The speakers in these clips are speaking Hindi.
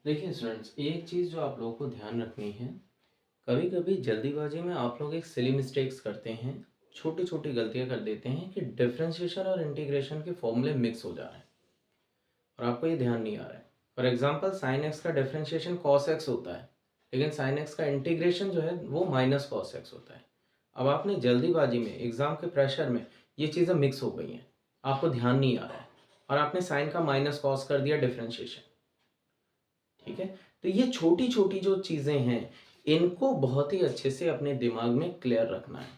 देखिए स्टूडेंट्स, एक चीज़ जो आप लोगों को ध्यान रखनी है, कभी कभी जल्दीबाजी में आप लोग एक सिली मिस्टेक्स करते हैं, छोटी छोटी गलतियां कर देते हैं कि डिफरेंशिएशन और इंटीग्रेशन के फॉर्मूले मिक्स हो जा रहे हैं और आपको ये ध्यान नहीं आ रहा है। फॉर एग्जांपल साइन एक्स का डिफरेंशिएशन कॉस एक्स होता है, लेकिन साइन एक्स का इंटीग्रेशन जो है वो माइनस कॉस एक्स होता है। अब आपने जल्दीबाजी में एग्जाम के प्रेशर में ये चीज़ें मिक्स हो गई हैं, आपको ध्यान नहीं आ रहा है और आपने साइन का माइनस कॉस कर दिया डिफरेंशिएशन। ठीक है, तो ये छोटी छोटी जो चीज़ें हैं, इनको बहुत ही अच्छे से अपने दिमाग में क्लियर रखना है।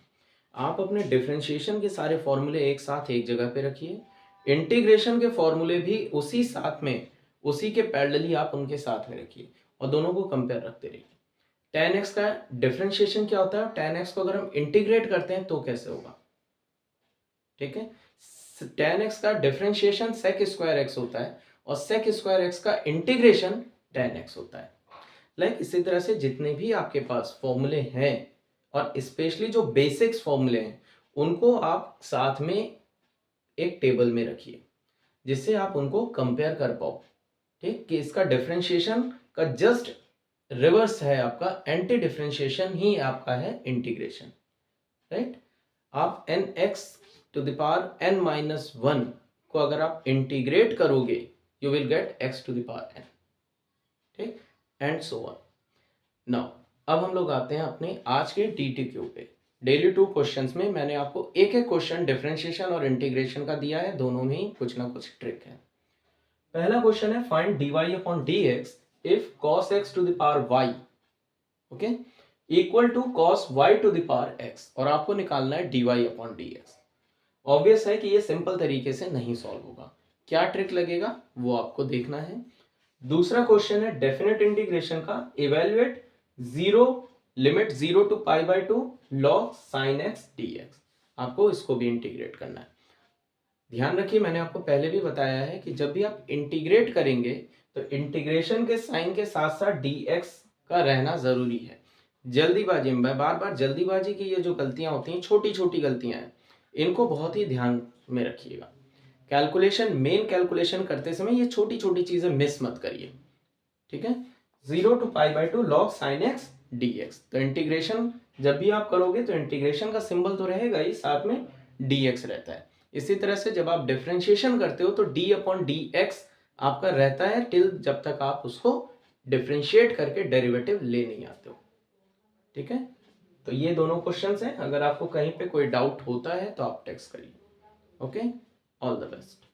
आप अपने डिफरेंशिएशन के सारे फॉर्मूले एक साथ एक जगह पे रखिए, इंटीग्रेशन के फॉर्मूले भी उसी साथ में, उसी के पैरेलली आप उनके साथ में रखिए और दोनों को कंपेयर रखते रहिए। टेन एक्स का डिफरेंशिएशन क्या होता है, टेन एक्स को अगर हम इंटीग्रेट करते हैं तो कैसे होगा। ठीक है, टेन एक्स का डिफरेंशिएशन सेक स्क्वायर एक्स होता है और सेक स्क्वायर एक्स का इंटीग्रेशन टेन एक्स होता है। इसी तरह से जितने भी आपके पास फॉर्मूले हैं और स्पेशली जो बेसिक्स फॉर्मूले हैं, उनको आप साथ में एक टेबल में रखिए जिससे आप उनको कंपेयर कर पाओ। ठीक, कि इसका डिफरेंशिएशन का जस्ट रिवर्स है, आपका एंटी डिफरेंशिएशन ही आपका है इंटीग्रेशन। राइट, आप n x to the power n minus one को अगर आप इंटीग्रेट करोगे, you will get x to the power n. ठीक, एंड सो ऑन। नाउ अब हम लोग आते हैं अपने आज के DTQ पे। डेली 2 क्वेश्चंस में मैंने आपको एक एक क्वेश्चन डिफरेंशिएशन और इंटीग्रेशन का दिया है, दोनों में ही कुछ ना कुछ ट्रिक है। पहला क्वेश्चन है find dy upon dx if cos x to the power y okay equal to cos y to the power x, और आपको निकालना है dy अपॉन dx। ऑब्वियस है कि ये सिंपल तरीके से नहीं सॉल्व होगा, क्या ट्रिक लगेगा वो आपको देखना है। दूसरा क्वेश्चन है डेफिनेट इंटीग्रेशन का, evaluate zero limit 0 to pi by 2 log sin x dx। आपको इसको भी इंटीग्रेट करना है। ध्यान रखिए, मैंने आपको पहले भी बताया है कि जब भी आप इंटीग्रेट करेंगे तो इंटीग्रेशन के साइन के साथ साथ dx का रहना जरूरी है। जल्दीबाजी में, बार बार जल्दीबाजी की ये जो गलतियां होती हैं, छोटी छोटी गलतियां हैं, इनको बहुत ही ध्यान में रखिएगा। कैलकुलेशन, मेन कैलकुलेशन करते समय ये छोटी छोटी चीजें मिस मत करिए। ठीक है, 0 to pi by 2 log sin x dx। तो इंटीग्रेशन जब भी आप करोगे तो इंटीग्रेशन का सिंबल तो रहेगा ही, साथ में dx रहता है। इसी तरह से जब आप डिफरेंशिएशन करते हो तो d अपॉन dx आपका रहता है टिल जब तक आप उसको डिफरेंशिएट करके डेरिवेटिव ले नहीं आते हो। ठीक है, तो ये दोनों क्वेश्चंस हैं, अगर आपको कहीं पे कोई डाउट होता है तो आप टेक्स्ट करिए। Okay, all the best.